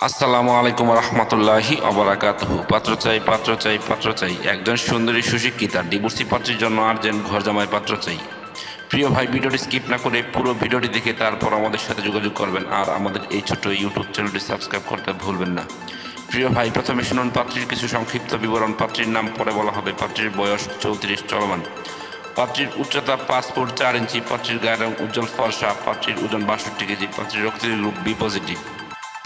আসসালামু আলাইকুম রহমতুল্লাহি অবরাকাতুহু। পাত্র চাই একজন সুন্দরী সুশিক্ষিতা ডিভোর্সি পাত্রীর জন্য আর্জেন্ট ঘর জামাই পাত্র চাই। প্রিয় ভাই, ভিডিওটি স্কিপ না করে পুরো ভিডিওটি দেখে তারপর আমাদের সাথে যোগাযোগ করবেন, আর আমাদের এই ছোট্ট ইউটিউব চ্যানেলটি সাবস্ক্রাইব করতে ভুলবেন না। প্রিয় ভাই, প্রথমে শুনুন পাত্রীর কিছু সংক্ষিপ্ত বিবরণ। পাত্রীর নাম পরে বলা হবে। পাত্রীর বয়স 34 চলমান। পাত্রীর উচ্চতা 5 ফুট 4 ইঞ্চি। পাত্রীর গায়ের রং উজ্জ্বল ফর্সা। পাত্রীর ওজন 62 কেজি। পাত্রীর রক্তের গ্রুপ বি পজিটিভ।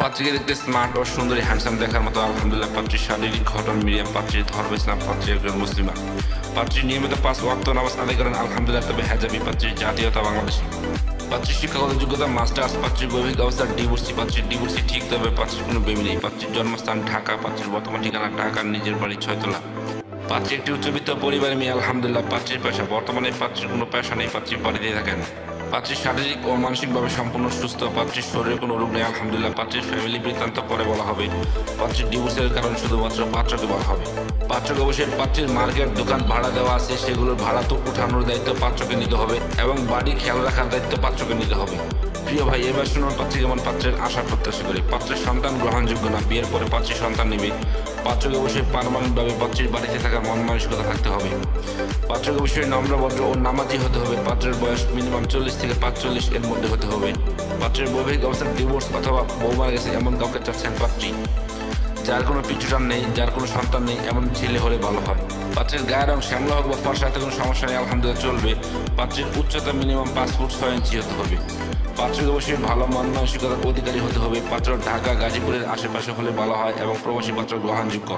পাত্রীকে দেখতে স্মার্ট ও সুন্দরী হ্যান্ডসাম দেখার মতো আলহামদুলিল্লাহ। পাত্রীর শারীরিক গঠন মিডিয়াম। পাত্রীর ধর্ম ইসলাম। পাত্রী একজন মুসলিমা। পাত্রী নিয়মিত 5 ওয়াক্ত নামাজ আদায় করেন আলহামদুলিল্লাহ, তবে হেজাবি। পাত্রীর জাতীয়তা বাংলাদেশী। পাত্রীর শিক্ষাগত যোগ্যতা মাস্টার্স। পাত্রীর বৈবাহিক অবস্থা ডিভোর্সি। পাত্রীর ডিভোর্সি ঠিক, তবে পাত্রীর কোনো বেবি নেই। পাত্রীর জন্মস্থান ঢাকা। পাত্রীর বর্তমান ঠিকানা ঢাকার নিজের বাড়ি 6 তলা। পাত্রী একটি উচ্চবিত্ত পরিবারের মেয়ে আলহামদুলিল্লাহ। পাত্রীর পেশা বর্তমানে পাত্রীর কোনো পেশা নেই। পাত্রী বাড়িতে থাকেন। পাত্রী শারীরিক ও মানসিকভাবে সম্পূর্ণ সুস্থ। পাত্রীর শরীরে কোনো রোগ নেই আলহামদুলিল্লাহ। পাত্রীর ফ্যামিলি বৃত্তান্ত পরে বলা হবে। পাত্রীর ডিভোর্সের কারণ শুধুমাত্র পাত্রকে বলা হবে। পাত্রকে অবশ্যই পাত্রীর মার্কেট দোকান ভাড়া দেওয়া আছে, সেগুলোর ভাড়া তো উঠানোর দায়িত্ব পাত্রকে নিতে হবে এবং বাড়ি খেয়াল রাখার দায়িত্ব পাত্রকে নিতে হবে। প্রিয় ভাই, এবার শুনুন পাত্রী কেমন পাত্রের আশা প্রত্যাশা করে। পাত্রের সন্তান গ্রহণযোগ্য না। বিয়ের পরে পাত্রী সন্তান নেবে। পাত্রকে অবশ্যই পারমানেন্টভাবে পাত্রীর বাড়িতে থাকার মন মানসিকতা থাকতে হবে। পাত্রকে অবশ্যই নম্রভদ্র ও নামাজি হতে হবে। পাত্রের বয়স মিনিমাম 40 থেকে 45 এর মধ্যে হতে হবে। পাত্রের বৈবাহিক অবস্থায় ডিভোর্স অথবা বউ মারা গেছে এমন কাউকে চাচ্ছেন পাত্রী। যার কোনো পিছুটান নেই, যার কোনো সন্তান নেই, এমন ছেলে হলে ভালো হয়। পাত্রের গায়ের রং শ্যামলা হোক বা ফর্সা, এতে কোনো সমস্যা নেই আলহামদুলিল্লাহ, চলবে। পাত্রের উচ্চতা মিনিমাম 5 ফুট 6 ইঞ্চি হতে হবে। পাত্রকে অবশ্যই ভালো মন মানসিকতার অধিকারী হতে হবে। পাত্র ঢাকা গাজীপুরের আশেপাশে হলে ভালো হয় এবং প্রবাসী পাত্র গ্রহণযোগ্য।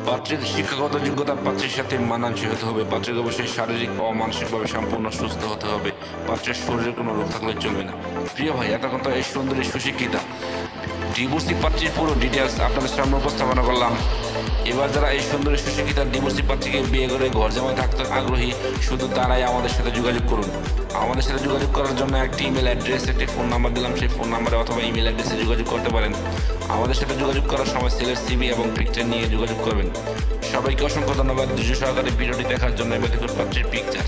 পাত্রের শিক্ষাগত যোগ্যতা পাত্রের সাথে মানানসই হতে হবে। পাত্রকে অবশ্যই শারীরিক ও মানসিকভাবে সম্পূর্ণ সুস্থ হতে হবে। পাত্রের শরীরে কোনো রোগ থাকলে চলবে না। প্রিয় ভাই, এতক্ষণ তো এই সুন্দরী সুশিক্ষিতা ডিভোর্সি পাত্রীর পুরো ডিটেলস আপনাদের সামনে উপস্থাপনা করলাম। এবার যারা এই সুন্দরী সুশিক্ষিতা ডিভোর্সি পাত্রীকে বিয়ে করে ঘর জামাই থাকতে আগ্রহী, শুধু তারাই আমাদের সাথে যোগাযোগ করুন। আমাদের সাথে যোগাযোগ করার জন্য একটি ইমেল অ্যাড্রেস, একটি ফোন নাম্বার দিলাম। সেই ফোন নাম্বারে অথবা ইমেল অ্যাড্রেসে যোগাযোগ করতে পারেন। আমাদের সাথে যোগাযোগ করার সময় ছেলের সিভি এবং পিকচার নিয়ে যোগাযোগ করবেন। সবাইকে অসংখ্য ধন্যবাদ ধৈর্য সহকারে ভিডিওটি দেখার জন্য। এবার দেখুন পাত্রীর পিকচার।